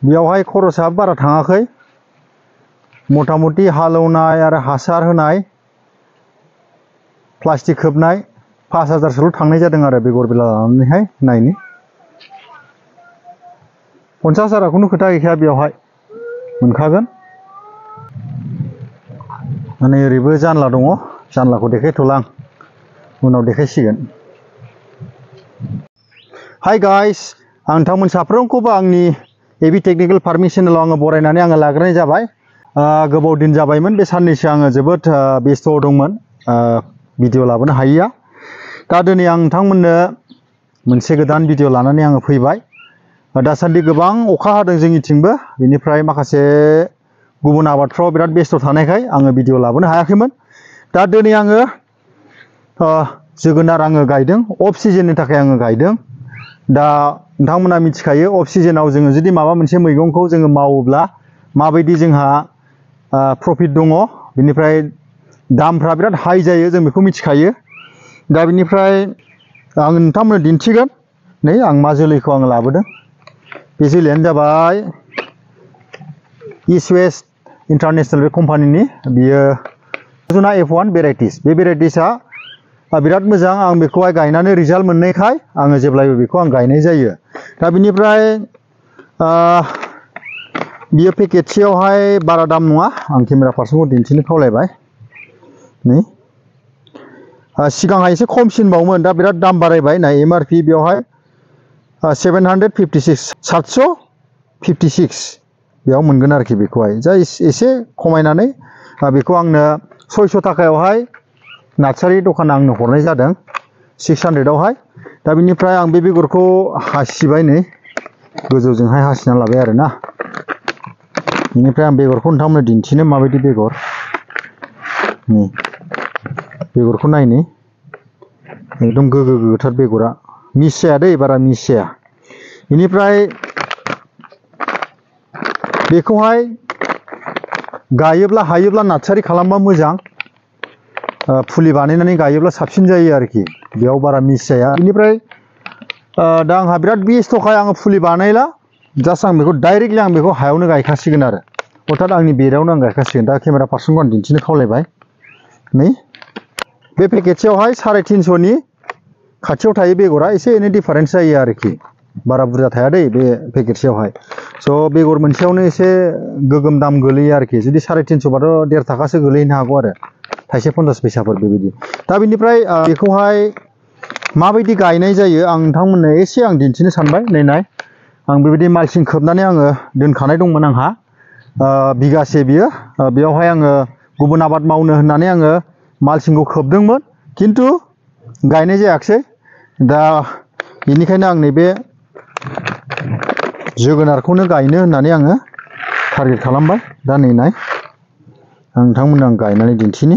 बेयावहाय खरसा बारा थाङाखै मथा मथि हालेवनाय आरो हासार होनाय प्लास्टिक खोबनाय 5000सोल' थांनाय जादों आरो बेगर बेला लानानैहाय नायनि 50,000 खुनु खोथा गैखाया बेयावहाय मोनखागोन माने ओरैबो जानला दङ जानलाखौ देखायथ'ला आं उनाव देखायसिगोन हाय गाइस आं नोंथांमोन साफ्रोमखौबो आंनि एबि टेक्निकल फार्मिं चेनेलाव आङो बरायनानै आङो लाग्रोनाय जाबाय गोबाव दिन जाबायमोन बे साननैसो आङो जोबोद बेस्थ दंमोन भिडिअ लाबोनो हायैया दा दिनै आं नोंथांमोननो मोनसे गोदान भिडिअ लानानै आङो फैबाय दासान्दि गोबां अखा हादों जोंनिथिंबो बेनिफ्राय माखासे गुबुन आबादफ्राव बिराद बेस्थ थानायखाय आङो भिडिअ लाबोनो हायाखैमोन दा दिनै आङो जोगोनार आङो गायदों अफ सिजननि थाखाय आङो गायदों दा नोंथांमोना मिथिखायो अफ सिजनाव जोङो जुदि माबा मोनसे मैगंखौ जोङो मावोब्ला माबायदि जोंहा प्रफिट दङ बेनिफ्राय दामफ्रा बिराद हाई जायो जों बेखौ मिथिखायो दा बेनिफ्राय आं नोंथांमोननो दिन्थिगोन नै आं मा जोलैखौ आङो लाबोदों बे जोलैयानो जाबाय इस्ट वेस्ट इन्टारनेशनेल कम्पानिनि बियो जुना F1 भेराइटिस बे भेराइटिसआ बिराद मोजां आं बेखौहाय गायनानै रिजाल्ट मोननायखाय आङो जेब्लायबो बेखौ आं गायनाय जायो दा बेनिफ्राय बियो पेकेटसेयावहाय बारा दाम नङा आं केमेरा पार्सनखौ दिन्थिनो खावलायबाय नै सिगांहाय एसे खमसिनबावमोन दा बिराद दाम बारायबाय नाय MRP बेयावहाय 756 बेयाव मोनगोन आरोखि बेखौहाय जा एसे खमायनानै बेखौ आंनो 600 थाखायावहाय नार्सारि दखान आंनो हरनाय जादों 600आवहाय दा बेनिफ्राय आं बे बेगरखौ हासिबाय नै गोजौजोंहाय हासिना लाबाय आरोना बेनिफ्राय आं बेगरखौ नोंथांमोननो दिन्थिनो माबायदि बेगर नै बेगरखौ नायनि एकदम गोगोथार बेगरा मिस जाया दै बारा मिस जाया बेनिफ्राय बेखौहाय गायोब्ला हायोब्ला नार्सारि खालामबा मोजां फुलि बानायनानै गायोब्ला साबसिन जायो आरोखि बेयाव बारा मिस जाया बेनिफ्राय दा आंहा बिराद बेस्थखाय आङो फुलि बानायला जास्ट आं बेखौ डाइरेक्टलि आं बेखौ हायावनो गायखासिगोन आरो अर्थात आंनि बेरायावनो आं गायखासिगोन दा केमेरा पार्सनखौ आं दिन्थिनो खावलायबाय नै बे पेकेटसेयावहाय 350नि खाथियाव थायो बेगरा एसे एनै डिफारेन्स जायो आरोखि बारा बुरजा थाया दै बे पेकेटसेयावहाय स' बेगर मोनसेयावनो एसे गोगोम दाम गोलैयो आरोखि जुदि 350 बाथ' 1.5 थाखासो गोलैनो हागौ आरो थाइसे 50 फैसाफोर बेबायदि दा बेनिफ्राय बेखौहाय माबायदि गायनाय जायो आं नोंथांमोननो एसे आं दिन्थिनो सानबाय नाय आं बेबायदि मालसिं खोबनानै आङो दोनखानाय दंमोन आंहा बिगासे बियो बेयावहाय आङो गुबुन आबाद मावनो होननानै आङो मालसिंखौ खोबदोंमोन खिन्थु गायनाय जायाखिसै दा बेनिखायनो आं नैबे जोगोनारखौनो गायनो होननानै आङो टारगेट खालामबाय दा नै नाय आं नोंथांमोननो आं गायनानै दिन्थिनि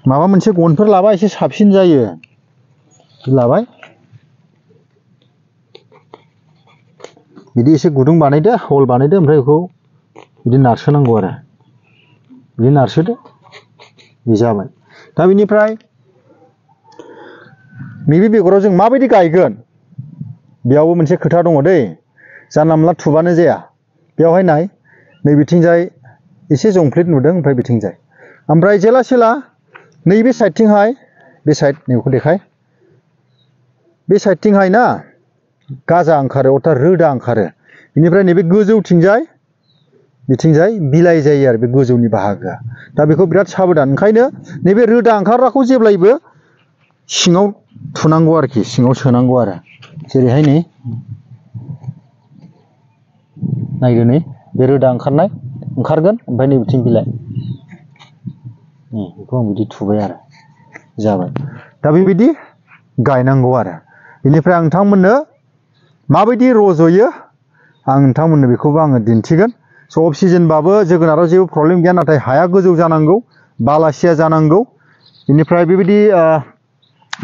माबा मोनसे गनफोर लाबा एसे साबसिन जायो लाबाय बिदि एसे गुदुं बानायदो हल बानायदो ओमफ्राय बेखौ बिदि नारसोनांगौ आरो बिदि नारसोदो बे जाबाय दा बेनिफ्राय नैबे बेगराव जों माबायदि गायगोन बेयावबो मोनसे खोथा दङ दै जानला मोनला थुबानो जाया बेयावहाय नाय नै बिथिंजाय एसे जंफ्लिट नुदों ओमफ्राय बिथिंजाय ओमफ्राय जेला सेला नैबे साइडथिंहाय बे साइड नैखौ देखाय बे साइडथिंहाय ना गाजा ओंखारो अर्थात रोदा ओंखारो बेनिफ्राय नैबे गोजौथिंजाय बिथिंजाय बिलाइ जायो आरो बे गोजौनि बाहागोआ दा बेखौ बिराद साबधान ओंखायनो नैबे रोदा ओंखारग्राखौ जेब्लायबो सिङाव थुनांगौ आरोखि सिङाव सोनांगौ आरो जेरैहाय नै नायदो नै बे रोदा ओंखारगोन ओमफ्राय नै बिथिं बिलाइ बेखौ आं बिदि थुबाय आरो जाबाय दा बेबायदि गायनांगौ आरो बेनिफ्राय आं नोंथांमोननो माबायदि रज'यो आं नोंथांमोननो बेखौबो आङो दिन्थिगोन स' अफ सिजनबाबो जोगोनाराव जेबो प्रब्लेम गैया नाथाय हाया गोजौ जानांगौ बालासिया जानांगौ बेनिफ्राय बेबायदि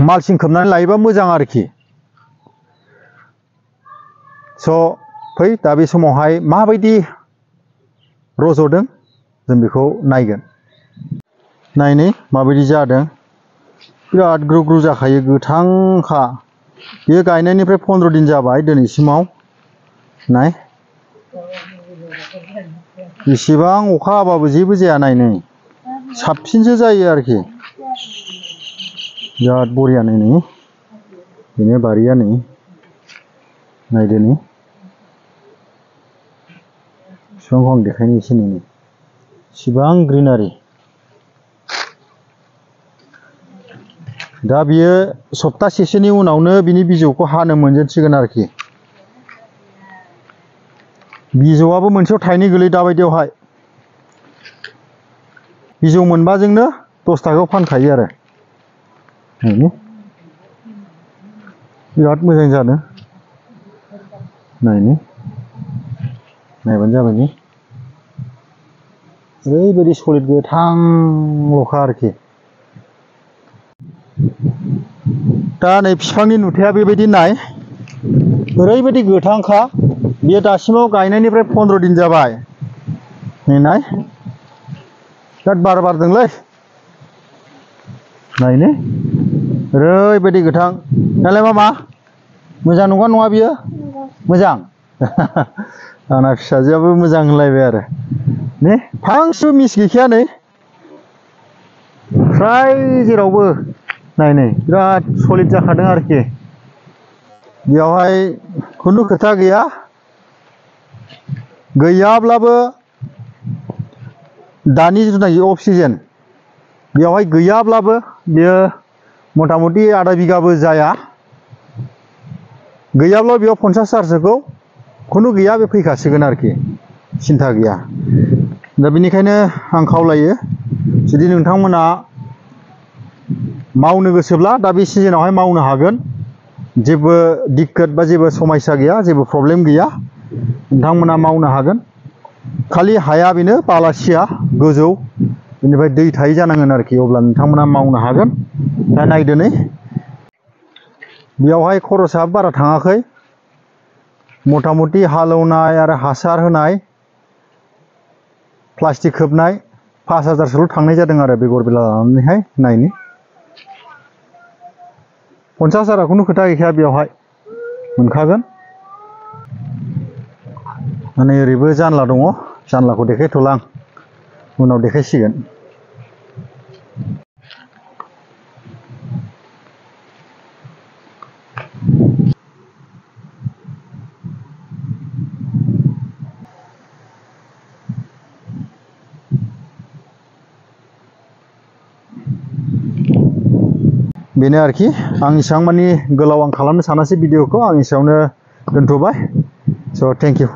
मालसिं खोबनानै लायोबा मोजां आरोखि स' फै दा बे समावहाय माबायदि रज'दों जों बेखौ नायगोन नायनि माबायदि जादों बिराद ग्रु ग्रु जाखायो गोथांखा बेयो गायनायनिफ्राय 15 दिन जाबाय दिनैसिमाव नाय इसेबां अखा हाबाबो जेबो जाया नायनै साबसिनसो जायो आरोखि बिराद बरिया नै बेनो बारिया नै नायदो नै बिफांखौ आं देखायनो एसे नै इसिबां ग्रिनारि दा बियो सप्तासेसोनि उनावनो बिनि बिजौखौ हानो मोनजोबसिगोन आरोखि बिजौआबो मोनसेयाव थाइनै गोलैयो दाबायदियावहाय बिजौ मोनबाजोंनो 10 थाखायाव फानखायो आरो बिराद मोजां जानो नायबानो जाबाय नै ओरैबायदि सलिड गोथांल'खा आरोखि दा नै बिफांनि नुथाया बेबायदि नाय ओरैबायदि गोथांखा बियो दासिमाव गायनायनिफ्राय 15 दिन जाबाय नै नाय बिराद बार बारदोंलै नायनो ओरैबायदि गोथां नालाय मामा मोजां नंगौना नङा बियो मोजां आंना फिसाजोआबो मोजां होनलायबाय आरो ने फांसे मिस गैखाया नै फ्राय जेरावबो नाय बिराद सलिड जाखादों आरोखि बेयावहाय खुनु खोथा गैया गैयाब्लाबो दानि जिथुनाखि अफ सिजन बेयावहाय गैयाब्लाबो बियो मथा मथि आधा बिगाबो जाया गैयाब्ला बेयाव 50,000सोखौ खुनु गैया बे फैखासिगोन आरोखि सिन्था गैया दा बेनिखायनो आं खावलायो जुदि नोंथांमोना मावनो गोसोब्ला दा बे सिजनावहाय मावनो हागोन जेबो दिक्कत बा जेबो समस्या गैया जेबो प्रब्लेम गैया नोंथांमोना मावनो हागोन खालि हाया बेनो बालासिया गोजौ बेनिफ्राय दै थायै जानांगोन आरोखि अब्ला नोंथांमोना मावनो हागोन दा नायदो नै बेयावहाय खरसा बारा थाङाखै मथा मथि हालेवनाय आरो हासार होनाय प्लास्टिक खोबनाय 5,000सोल' थांनाय जादों आरो बेगर बेला लानानैहाय नायनो 50,000 खुनु खोथा गैखाया बेयावहाय मोनखागोन माने ओरैबो जानला दङ जानलाखौ देखायथ'ला आं उनाव देखायसिगोन बेनो आरोखि आं इसेबां मानि गोलाव आं खालामनो सानासै भिडिअखौ आं एसेयावनो दोनथ'बाय स' थेंक इउ